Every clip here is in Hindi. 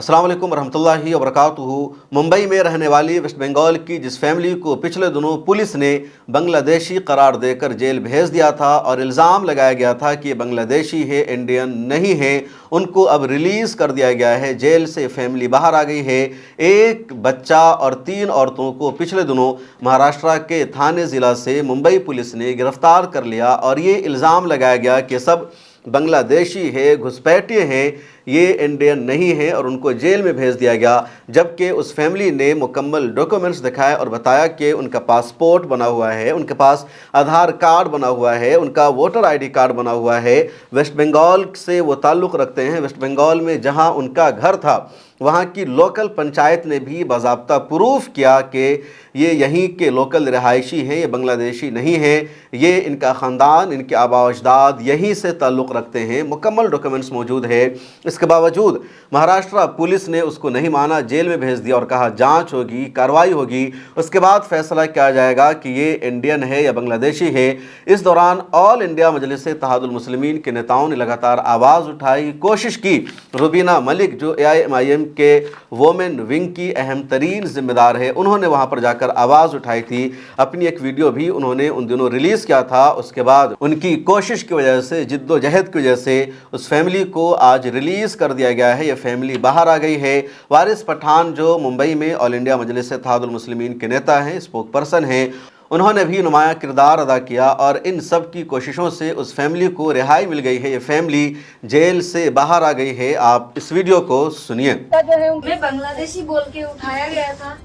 अस्सलाम वालेकुम रहमतुल्लाहि व बरकातुहू। मुंबई में रहने वाली वेस्ट बंगाल की जिस फैमिली को पिछले दिनों पुलिस ने बांग्लादेशी करार देकर जेल भेज दिया था और इल्ज़ाम लगाया गया था कि ये बांग्लादेशी है, इंडियन नहीं है, उनको अब रिलीज़ कर दिया गया है। जेल से फैमिली बाहर आ गई है। एक बच्चा और 3 औरतों को पिछले दिनों महाराष्ट्र के थाने ज़िला से मुंबई पुलिस ने गिरफ्तार कर लिया और ये इल्ज़ाम लगाया गया कि सब बांग्लादेशी है, घुसपैठिए हैं, ये इंडियन नहीं है और उनको जेल में भेज दिया गया। जबकि उस फैमिली ने मुकम्मल डॉक्यूमेंट्स दिखाए और बताया कि उनका पासपोर्ट बना हुआ है, उनके पास आधार कार्ड बना हुआ है, उनका वोटर आईडी कार्ड बना हुआ है, वेस्ट बंगाल से वो ताल्लुक़ रखते हैं। वेस्ट बंगाल में जहां उनका घर था वहाँ की लोकल पंचायत ने भी बाज़ाब्ता प्रूफ किया कि ये यहीं के लोकल रिहायशी हैं, ये बांग्लादेशी नहीं हैं, ये इनका ख़ानदान, इनके आबा अजदाद यहीं से ताल्लुक़ रखते हैं। मुकम्मल डॉक्यूमेंट्स मौजूद है। इसके बावजूद महाराष्ट्र पुलिस ने उसको नहीं माना, जेल में भेज दिया और कहा जांच होगी, कार्रवाई होगी, उसके बाद फैसला किया जाएगा कि ये इंडियन है या बांग्लादेशी है। इस दौरान ऑल इंडिया मजलिस इत्तेहादुल मुस्लिमीन के नेताओं ने लगातार आवाज़ उठाई, कोशिश की। रुबीना मलिक जो AIMIM के वोमेन विंग की अहम तरीन जिम्मेदार है, उन्होंने वहाँ पर जाकर आवाज़ उठाई थी। अपनी एक वीडियो भी उन्होंने उन दिनों रिलीज़ किया था। उसके बाद उनकी कोशिश की वजह से, जिद्दोजहद की वजह से उस फैमिली को आज रिलीज़ कर दिया गया है। ये फैमिली बाहर आ गई है। वारिस पठान जो मुंबई में ऑल इंडिया मजलिस इत्तेहादुल मुस्लिमीन के नेता हैं, स्पोक पर्सन हैं, उन्होंने भी नुमाया किरदार अदा किया और इन सब की कोशिशों से उस फैमिली को रिहाई मिल गई है। ये फैमिली जेल से बाहर आ गई है। आप इस वीडियो को सुनिए। मैं बांग्लादेशी बोल के उठाया गया था,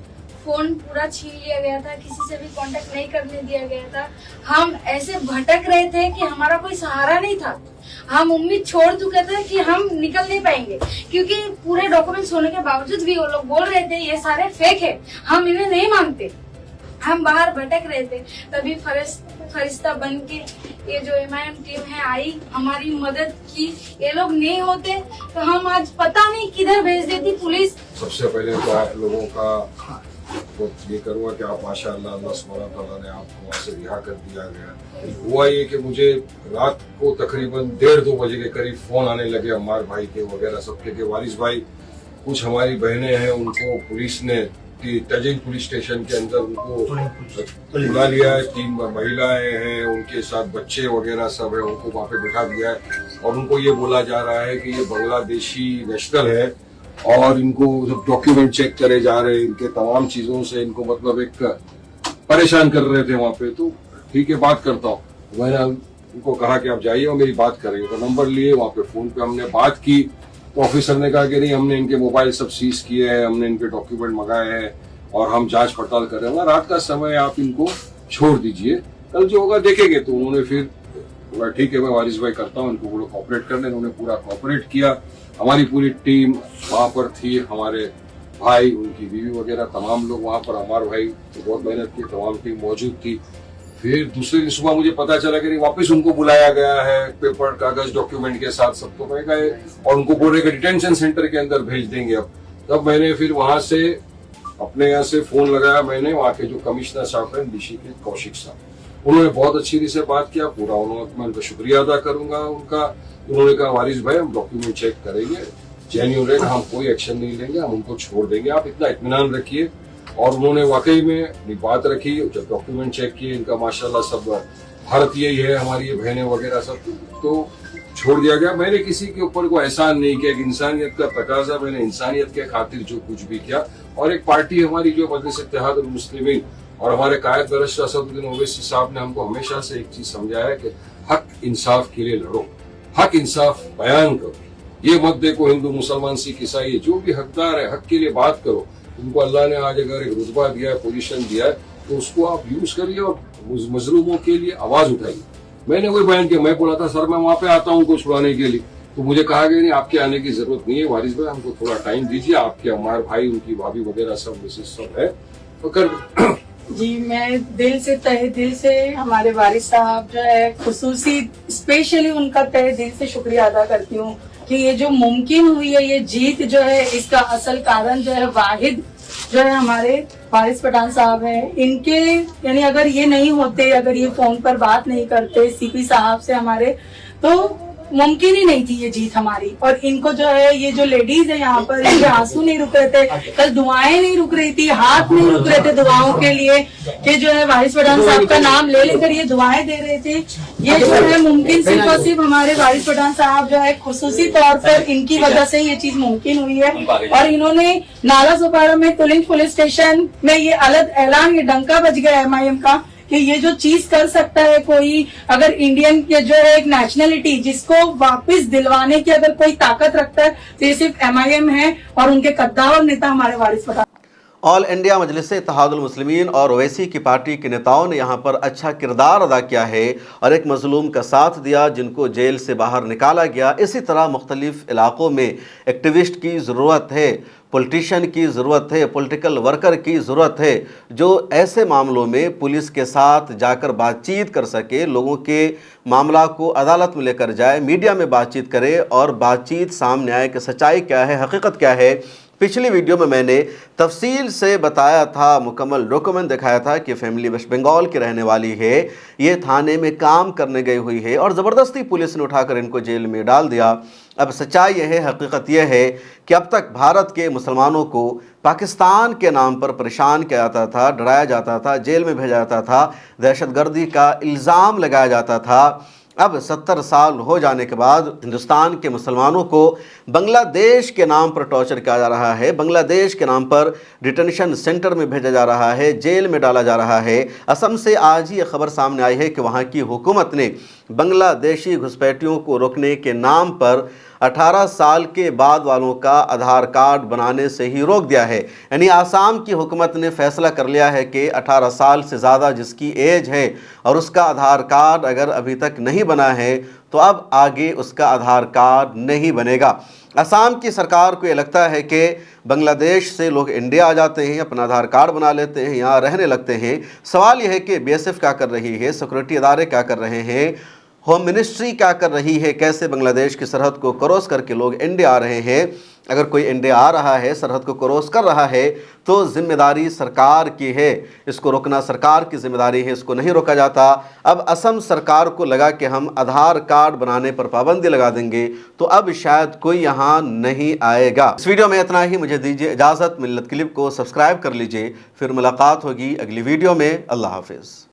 फोन पूरा छीन लिया गया था, किसी से भी कांटेक्ट नहीं करने दिया गया था। हम ऐसे भटक रहे थे कि हमारा कोई सहारा नहीं था। हम उम्मीद छोड़ चुके थे कि हम निकल नहीं पाएंगे, क्योंकि पूरे डॉक्यूमेंट्स होने के बावजूद भी वो लोग बोल रहे थे ये सारे फेक है, हम इन्हें नहीं मानते। हम बाहर भटक रहे थे, तभी फरिश्ता बन के ये जो MIM टीम है आई, हमारी मदद की। ये लोग नहीं होते तो हम आज पता नहीं किधर भेज देती पुलिस। सबसे पहले तो आप लोगों का तो ये करूँगा कि आप माशाअल्लाह अल्लाह सुब्हानहू तआला ने आपको वहाँ से रिहा कर दिया गया। हुआ ये कि मुझे रात को तकरीबन 1:30-2 बजे के करीब फोन आने लगे अम्मार भाई के वगैरह सबके, वारिस भाई कुछ हमारी बहनें हैं उनको पुलिस ने तजिंग पुलिस स्टेशन के अंदर उनको बुला लिया है। 3 महिलाएं हैं, उनके साथ बच्चे वगैरह सब है, उनको वहाँ पे बिठा दिया है और उनको ये बोला जा रहा है कि ये बांग्लादेशी नेशनल है और इनको डॉक्यूमेंट चेक करे जा रहे हैं। इनके तमाम चीजों से इनको मतलब एक परेशान कर रहे थे वहाँ पे। तो ठीक है, बात करता हूँ। मैंने उनको कहा कि आप जाइए और मेरी बात करेंगे, तो नंबर लिए, वहाँ पे फोन पे हमने बात की तो ऑफिसर ने कहा कि नहीं, हमने इनके मोबाइल सब सीज किए हैं, हमने इनके डॉक्यूमेंट मंगाए हैं और हम जांच पड़ताल कर रहे हैं। रात का समय आप इनको छोड़ दीजिए, कल जो होगा देखेंगे। तो उन्होंने फिर बोला ठीक है, मैं वारिस भाई करता हूँ, इनको पूरा कॉपरेट करने। उन्होंने पूरा कॉपरेट किया। हमारी पूरी टीम वहाँ पर थी, हमारे भाई, उनकी बीवी वगैरह तमाम लोग वहाँ पर, हमारे भाई तो बहुत मेहनत की, तमाम टीम मौजूद थी। फिर दूसरे दिन सुबह मुझे पता चला कि वापस उनको बुलाया गया है पेपर कागज डॉक्यूमेंट के साथ, सबको मैं गए और उनको बोल रहे कि डिटेंशन सेंटर के अंदर भेज देंगे। अब तब मैंने फिर वहां से अपने यहाँ से फोन लगाया। मैंने वहाँ के जो कमिश्नर साहब हैं डीसी के कौशिक साहब, उन्होंने बहुत अच्छी रीति से बात किया। पूरा मैं उनका शुक्रिया अदा करूंगा उनका। उन्होंने कहा वारिस भाई हम डॉक्यूमेंट चेक करेंगे, जेन्युइन रहेगा, हम कोई एक्शन नहीं लेंगे, हम उनको छोड़ देंगे, आप इतना इत्मीनान रखिए। और उन्होंने वाकई में बात रखी। जब डॉक्यूमेंट चेक किए, इनका माशाल्लाह सब भारतीय ही है, हमारी ये बहनें वगैरह सब, तो छोड़ दिया गया। मैंने किसी के ऊपर कोई एहसान नहीं किया, इंसानियत का तकाजा, मैंने इंसानियत के खातिर जो कुछ भी किया। और एक पार्टी हमारी जो मजलिस इत्तेहादुल मुस्लिमीन और हमारे कायद बरश असदुद्दीन ओवैसी साहब ने हमको हमेशा से एक चीज समझाया है कि हक इंसाफ के लिए लड़ो, हक इंसाफ बयान करो। ये मत देखो हिंदू मुसलमान सिख ईसाई, जो भी हकदार है हक के लिए बात करो। उनको अल्लाह ने आज अगर एक रुतबा दिया है, पोजीशन दिया है, तो उसको आप यूज करिए और मजलूमों के लिए आवाज उठाइए। मैंने कोई बयान किया, मैं बोला था सर मैं वहां पे आता हूँ उनको छुड़ाने के लिए, तो मुझे कहा गया नहीं आपके आने की जरूरत नहीं है वारिस भाई, हमको थोड़ा टाइम दीजिए। आपके अम्मार भाई, उनकी भाभी वगैरह सब मिसेज सब है तो कर। जी मैं दिल से, तहे दिल से हमारे वारिस साहब जो है खुसूसी स्पेशली उनका तहे दिल से शुक्रिया अदा करती हूँ कि ये जो मुमकिन हुई है, ये जीत जो है, इसका असल कारण जो है वाहिद जो है हमारे वारिस पठान साहब है। इनके यानी अगर ये नहीं होते, अगर ये फोन पर बात नहीं करते CP साहब से हमारे, तो मुमकिन ही नहीं थी ये जीत हमारी। और इनको जो है, ये जो लेडीज है यहाँ पर, इनके आंसू नहीं रुक रहे थे, कल दुआएं नहीं रुक रही थी, हाथ नहीं रुक रहे थे दुआओं के लिए, कि जो है वारिस पठान साहब का नाम ले लेकर ये दुआएं दे रहे थे। ये जो है मुमकिन सिर्फ और सिर्फ हमारे वारिस पठान साहब जो है खुसूसी तौर पर इनकी वजह से ये चीज मुमकिन हुई है। और इन्होंने नाला सोपारा में तुलिंग पुलिस स्टेशन में ये अलग ऐलान, ये डंका बज गया MIM का कि ये जो चीज कर सकता है कोई, अगर इंडियन के जो है एक नेशनलिटी जिसको वापस दिलवाने की अगर कोई ताकत रखता है तो ये सिर्फ MIM है और उनके कद्दावर नेता हमारे वारिस पठान। ऑल इंडिया मजलिस इत्तेहादुल मुस्लिमीन और ओवैसी की पार्टी के नेताओं ने यहाँ पर अच्छा किरदार अदा किया है और एक मजलूम का साथ दिया जिनको जेल से बाहर निकाला गया। इसी तरह मुख्तलिफ इलाकों में एक्टिविस्ट की ज़रूरत है, पॉलिटिशियन की ज़रूरत है, पॉलिटिकल वर्कर की ज़रूरत है जो ऐसे मामलों में पुलिस के साथ जाकर बातचीत कर सके, लोगों के मामला को अदालत में लेकर जाए, मीडिया में बातचीत करे और बातचीत सामने आए कि सच्चाई क्या है, हकीकत क्या है। पिछली वीडियो में मैंने तफसील से बताया था, मुकम्मल डॉक्यूमेंट दिखाया था कि फैमिली वेस्ट बंगाल की रहने वाली है, ये थाने में काम करने गई हुई है और ज़बरदस्ती पुलिस ने उठाकर इनको जेल में डाल दिया। अब सच्चाई यह है, हकीकत यह है कि अब तक भारत के मुसलमानों को पाकिस्तान के नाम पर परेशान किया जाता था, डराया जाता था, जेल में भेजा जाता था, दहशतगर्दी का इल्ज़ाम लगाया जाता था। अब 70 साल हो जाने के बाद हिंदुस्तान के मुसलमानों को बांग्लादेश के नाम पर टॉर्चर किया जा रहा है, बांग्लादेश के नाम पर डिटेंशन सेंटर में भेजा जा रहा है, जेल में डाला जा रहा है। असम से आज ही ये खबर सामने आई है कि वहाँ की हुकूमत ने बांग्लादेशी घुसपैठियों को रोकने के नाम पर 18 साल के बाद वालों का आधार कार्ड बनाने से ही रोक दिया है। यानी आसाम की हुकूमत ने फैसला कर लिया है कि 18 साल से ज़्यादा जिसकी एज है और उसका आधार कार्ड अगर अभी तक नहीं बना है तो अब आगे उसका आधार कार्ड नहीं बनेगा। असम की सरकार को ये लगता है कि बांग्लादेश से लोग इंडिया आ जाते हैं, अपना आधार कार्ड बना लेते हैं, यहाँ रहने लगते हैं। सवाल यह है कि BSF क्या कर रही है, सिक्योरिटी इदारे क्या कर रहे हैं, होम मिनिस्ट्री क्या कर रही है, कैसे बांग्लादेश की सरहद को क्रॉस करके लोग इंडिया आ रहे हैं। अगर कोई इंडिया आ रहा है, सरहद को क्रॉस कर रहा है तो जिम्मेदारी सरकार की है, इसको रोकना सरकार की जिम्मेदारी है, इसको नहीं रोका जाता। अब असम सरकार को लगा कि हम आधार कार्ड बनाने पर पाबंदी लगा देंगे तो अब शायद कोई यहाँ नहीं आएगा। इस वीडियो में इतना ही, मुझे दीजिए इजाज़त। मिल्लत क्लिप को सब्सक्राइब कर लीजिए, फिर मुलाकात होगी अगली वीडियो में। अल्लाह हाफिज़।